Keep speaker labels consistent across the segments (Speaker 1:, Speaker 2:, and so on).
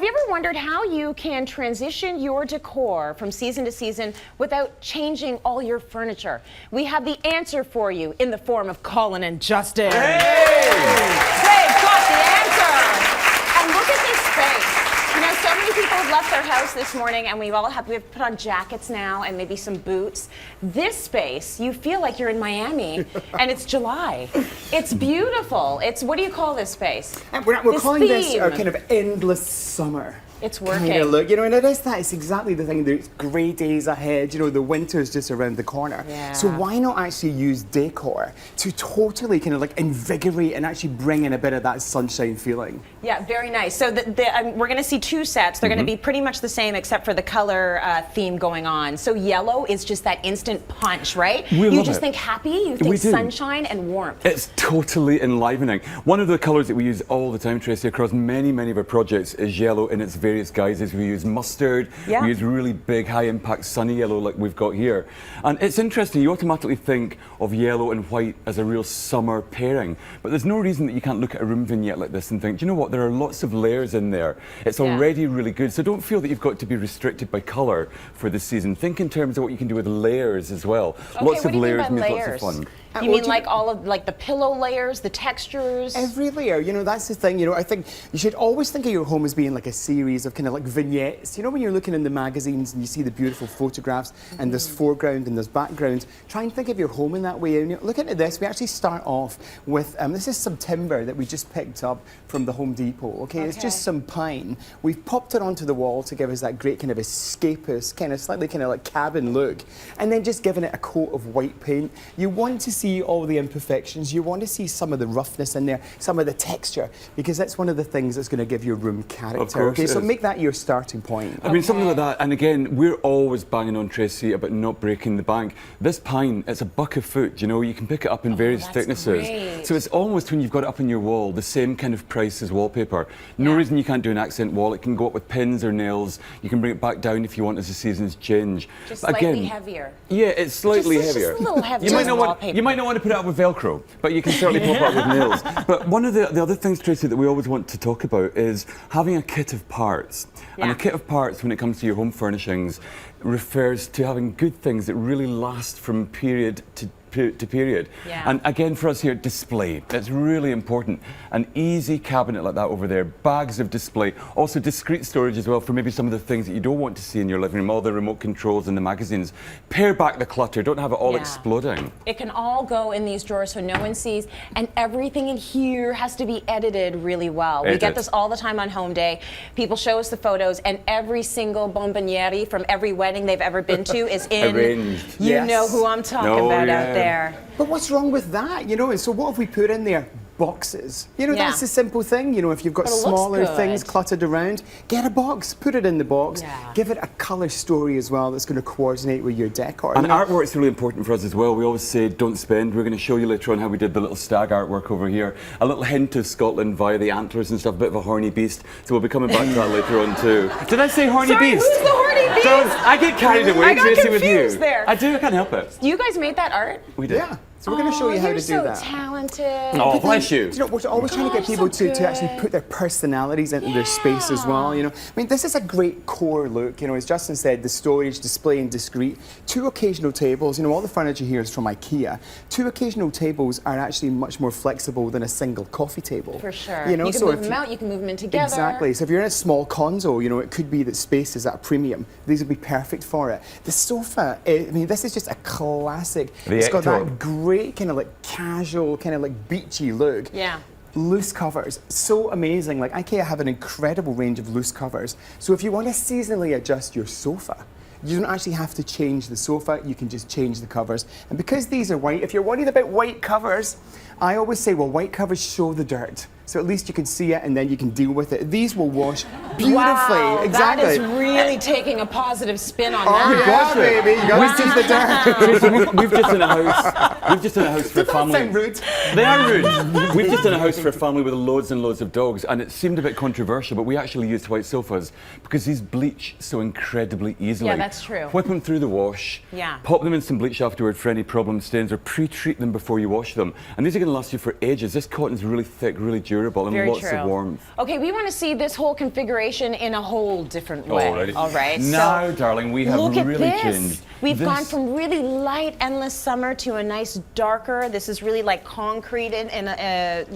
Speaker 1: Have you ever wondered how you can transition your decor from season to season without changing all your furniture? We have the answer for you in the form of Colin and Justin.
Speaker 2: Hey!
Speaker 1: They've got the answer! And look at this space. You know, so many people have left their house this morning and we've put on jackets now and maybe some boots. This space, you feel like you're in Miami and it's July. It's beautiful. It's, what do you call this space?
Speaker 2: And we're calling this our kind of endless summer.
Speaker 1: It's working.
Speaker 2: Kind of look, you know, and it is that. It's exactly the thing. There's grey days ahead. You know, the winter's just around the corner.
Speaker 1: Yeah.
Speaker 2: So why not actually use decor to totally kind of like invigorate and actually bring in a bit of that sunshine feeling?
Speaker 1: Yeah, very nice. So we're going to see two sets. They're going to be pretty much the same except for the color theme going on. So yellow is just that instant punch, right? You just think happy, you think sunshine and warmth.
Speaker 3: It's totally enlivening. One of the colours that we use all the time, Tracy, across many of our projects is yellow in its various guises. We use mustard, we use really big high impact sunny yellow like we've got here. And it's interesting, you automatically think of yellow and white as a real summer pairing, but there's no reason that you can't look at a room vignette like this and think, do you know what, there are lots of layers in there. It's already really good, so don't feel that you've got to be restricted by colour for this season. Think in terms of what you can do with layers as well.
Speaker 1: Okay,
Speaker 3: lots of layers means
Speaker 1: layers?
Speaker 3: lots of fun.
Speaker 1: You mean like all of the pillow layers, the textures?
Speaker 2: Every layer, you know, that's the thing. You know, I think you should always think of your home as being like a series of kind of like vignettes. You know, when you're looking in the magazines and you see the beautiful photographs and there's foreground and there's background, try and think of your home in that way. And you know, look at this, we actually start off with, this is some timber that we just picked up from the Home Depot, okay? It's just some pine. We've popped it onto the wall to give us that great kind of escapist, kind of slightly kind of like cabin look, and then just giving it a coat of white paint. You want to see all the imperfections, you want to see some of the roughness in there, some of the texture, because that's one of the things that's going to give your room character.
Speaker 3: Of course,
Speaker 2: okay, so make that your starting point.
Speaker 3: I mean, something like that, and again, we're always banging on Tracy about not breaking the bank. This pine, it's a buck a foot, you know, you can pick it up in various thicknesses.
Speaker 1: Great.
Speaker 3: So it's almost, when you've got it up on your wall, the same kind of price as wallpaper. No reason you can't do an accent wall. It can go up with pins or nails. You can bring it back down if you want as the seasons change.
Speaker 1: Just
Speaker 3: but
Speaker 1: slightly
Speaker 3: again,
Speaker 1: heavier.
Speaker 3: Yeah, it's slightly heavier.
Speaker 1: Just a little heavier.
Speaker 3: You might not want to put it up with Velcro, but you can certainly pop it up with nails. But one of the other things, Tracy, that we always want to talk about is having a kit of parts. And a kit of parts, when it comes to your home furnishings, refers to having good things that really last from period to period. And again, for us here, display. It's really important. An easy cabinet like that over there, bags of display, also discreet storage as well for maybe some of the things that you don't want to see in your living room, all the remote controls and the magazines. Pare back the clutter, don't have it all exploding.
Speaker 1: It can all go in these drawers so no one sees, and everything in here has to be edited really well. We get this all the time on Home Day. People show us the photos, and every single bomboniere from every wedding they've ever been to is in.
Speaker 3: Arranged.
Speaker 1: You know who I'm talking about out there.
Speaker 2: But what's wrong with that, you know? And so what have we put in there? Boxes. You know, that's a simple thing. You know, if you've got smaller things cluttered around, get a box, put it in the box, give it a colour story as well that's going to coordinate with your decor.
Speaker 3: And artwork's really important for us as well. We always say don't spend. We're going to show you later on how we did the little stag artwork over here. A little hint of Scotland via the antlers and stuff, a bit of a horny beast. So we'll be coming back to that later on too. Did I say horny beast?
Speaker 1: Who's the horny beast?
Speaker 3: I get carried away, Tracy, with you.
Speaker 1: There.
Speaker 3: I do, I can't help it.
Speaker 1: You guys made that art?
Speaker 3: We did.
Speaker 2: Yeah. So we're going to show you how to do that.
Speaker 1: You're so talented.
Speaker 3: Oh, bless you.
Speaker 2: You know, we're always trying to get people to actually put their personalities into their space as well, you know. I mean, this is a great core look, you know, as Justin said, the storage, display and discreet. 2 occasional tables, you know, all the furniture here is from IKEA. 2 occasional tables are actually much more flexible than a single coffee table.
Speaker 1: For sure.
Speaker 2: You know,
Speaker 1: you can move them out, you can move them in together.
Speaker 2: Exactly. So if you're in a small condo, you know, it could be that space is at a premium. These would be perfect for it. The sofa, I mean, this is just a classic. It's got that great kind of like casual, kind of like beachy look.
Speaker 1: Yeah.
Speaker 2: Loose covers, so amazing. Like IKEA have an incredible range of loose covers. So if you want to seasonally adjust your sofa, you don't actually have to change the sofa, you can just change the covers. And because these are white, if you're worried about white covers, I always say, well, white covers show the dirt. So at least you can see it and then you can deal with it. These will wash beautifully.
Speaker 1: Wow,
Speaker 2: exactly.
Speaker 1: That is really taking a positive spin on
Speaker 2: that.
Speaker 1: Oh,
Speaker 2: yeah, baby. You got to see the dirt.
Speaker 3: We've just done a house. We've just done a house for a family.
Speaker 2: That sound rude?
Speaker 3: They are rude. We've just done a house for a family with loads and loads of dogs, and it seemed a bit controversial, but we actually used white sofas because these bleach so incredibly easily.
Speaker 1: Yeah, that's true.
Speaker 3: Whip them through the wash.
Speaker 1: Yeah.
Speaker 3: Pop them in some bleach afterward for any problem stains, or pre-treat them before you wash them. And these are going to last you for ages. This cotton's really thick, really durable. durable and
Speaker 1: Very
Speaker 3: lots
Speaker 1: true.
Speaker 3: of warmth.
Speaker 1: Okay, we want to see this whole configuration in a whole different way.
Speaker 3: Alrighty.
Speaker 1: All right.
Speaker 3: Now,
Speaker 1: so
Speaker 3: darling, we have
Speaker 1: look at
Speaker 3: really
Speaker 1: this.
Speaker 3: changed.
Speaker 1: We've
Speaker 3: This-
Speaker 1: gone from really light, endless summer to a nice darker. This is really like concreted and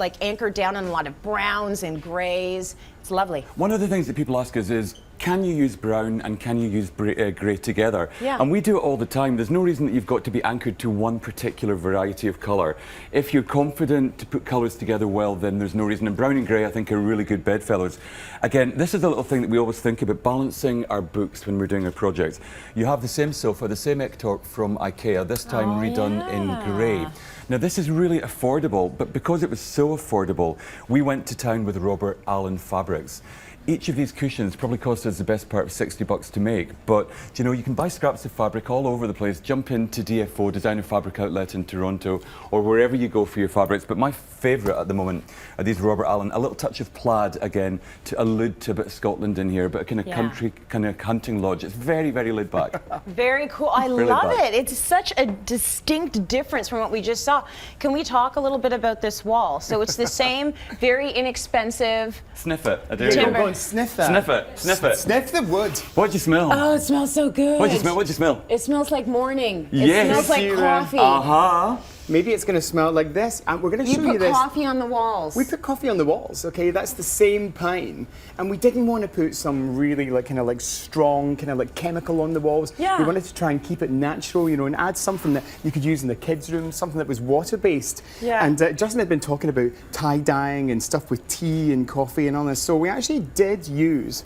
Speaker 1: like anchored down in a lot of browns and grays. It's lovely.
Speaker 3: One of the things that people ask us is, can you use brown and can you use grey together?
Speaker 1: Yeah.
Speaker 3: And we do it all the time. There's no reason that you've got to be anchored to one particular variety of colour. If you're confident to put colours together well, then there's no reason. And brown and grey, I think, are really good bedfellows. Again, this is a little thing that we always think about, balancing our books when we're doing our projects. You have the same sofa, the same Ektorp from IKEA, this time redone in grey. Now, this is really affordable, but because it was so affordable, we went to town with Robert Allen Fabrics. Each of these cushions probably cost us the best part of $60 to make, but you know, you can buy scraps of fabric all over the place. Jump into DFO, Designer Fabric Outlet in Toronto, or wherever you go for your fabrics. But my favourite at the moment are these Robert Allen, a little touch of plaid again to allude to a bit of Scotland in here, but a kind of country, kind of hunting lodge. It's very, very laid back.
Speaker 1: Very cool. I
Speaker 3: Really
Speaker 1: love
Speaker 3: bad.
Speaker 1: it. It's such a distinct difference from what we just saw. Can we talk a little bit about this wall? So it's the same, very inexpensive.
Speaker 3: Sniff it. I dare
Speaker 2: There you
Speaker 3: you.
Speaker 2: go, go and sniff that.
Speaker 3: Sniff it. Sniff it.
Speaker 2: Sniff the wood.
Speaker 3: What'd you smell?
Speaker 1: Oh, it smells so good.
Speaker 3: What'd you smell? What'd you smell?
Speaker 1: It smells like morning.
Speaker 3: Yes.
Speaker 1: It smells like
Speaker 2: You,
Speaker 1: coffee.
Speaker 3: Uh-huh.
Speaker 2: Maybe it's going to smell like this. And we're going to
Speaker 1: You
Speaker 2: show you
Speaker 1: put
Speaker 2: this.
Speaker 1: coffee on the walls.
Speaker 2: We put coffee on the walls, okay? That's the same pine. And we didn't want to put some really like kind of like strong kind of like chemical on the walls.
Speaker 1: Yeah.
Speaker 2: We wanted to try and keep it natural, you know, and add something that you could use in the kids' room, something that was water-based.
Speaker 1: Yeah.
Speaker 2: And Justin had been talking about tie-dyeing and stuff with tea and coffee and all this. So we actually did use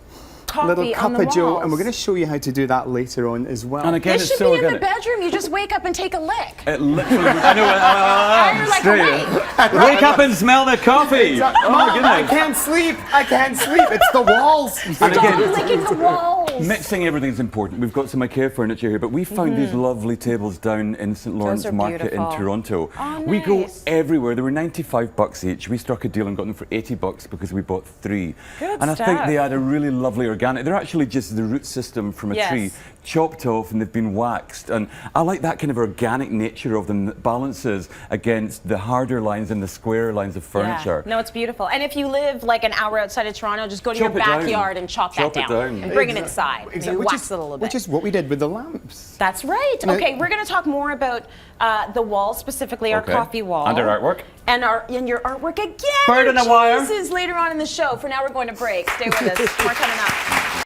Speaker 2: a little
Speaker 1: Coffee
Speaker 2: cup
Speaker 1: on the
Speaker 2: of Joe,
Speaker 1: walls.
Speaker 2: and we're going to show you how to do that later on as well.
Speaker 3: And again,
Speaker 1: This
Speaker 3: it's
Speaker 1: should
Speaker 3: so
Speaker 1: be in the
Speaker 3: organic.
Speaker 1: bedroom. You just wake up and take a lick.
Speaker 3: It literally, I know,
Speaker 1: You're like
Speaker 3: straight.
Speaker 1: awake.
Speaker 3: Wake up and smell the coffee. Oh my
Speaker 2: I
Speaker 3: goodness.
Speaker 2: can't sleep. I can't sleep. It's the walls.
Speaker 3: And
Speaker 1: Stop
Speaker 3: again,
Speaker 1: licking the walls.
Speaker 3: mixing everything's important. We've got some IKEA furniture here, but we found these lovely tables down in St. Lawrence
Speaker 1: are
Speaker 3: Market
Speaker 1: beautiful.
Speaker 3: in Toronto.
Speaker 1: Oh,
Speaker 3: We go
Speaker 1: nice.
Speaker 3: everywhere. They were $95 each. We struck a deal and got them for $80 because we bought 3.
Speaker 1: Good
Speaker 3: and I think
Speaker 1: stuff.
Speaker 3: they had a really lovely organic. They're actually just the root system from a
Speaker 1: Yes.
Speaker 3: tree, chopped off, and they've been waxed. And I like that kind of organic nature of them that balances against the harder lines and the square lines of furniture.
Speaker 1: Yeah. No, it's beautiful. And if you live like an hour outside of Toronto, just go to
Speaker 3: Chop
Speaker 1: your
Speaker 3: it down.
Speaker 1: backyard and chop that
Speaker 3: Chop it
Speaker 1: down.
Speaker 3: down.
Speaker 1: And bring it inside. Maybe
Speaker 2: Which
Speaker 1: wax
Speaker 2: is,
Speaker 1: it a little bit.
Speaker 2: which is what we did with the lamps.
Speaker 1: That's right.
Speaker 2: Now-
Speaker 1: Okay, we're going to talk more about the wall, specifically our
Speaker 3: Okay.
Speaker 1: coffee wall.
Speaker 3: And our artwork.
Speaker 1: And your artwork again.
Speaker 3: Bird in a wire.
Speaker 1: This is later on in the show. For now, we're going to break. Stay with us. More coming up.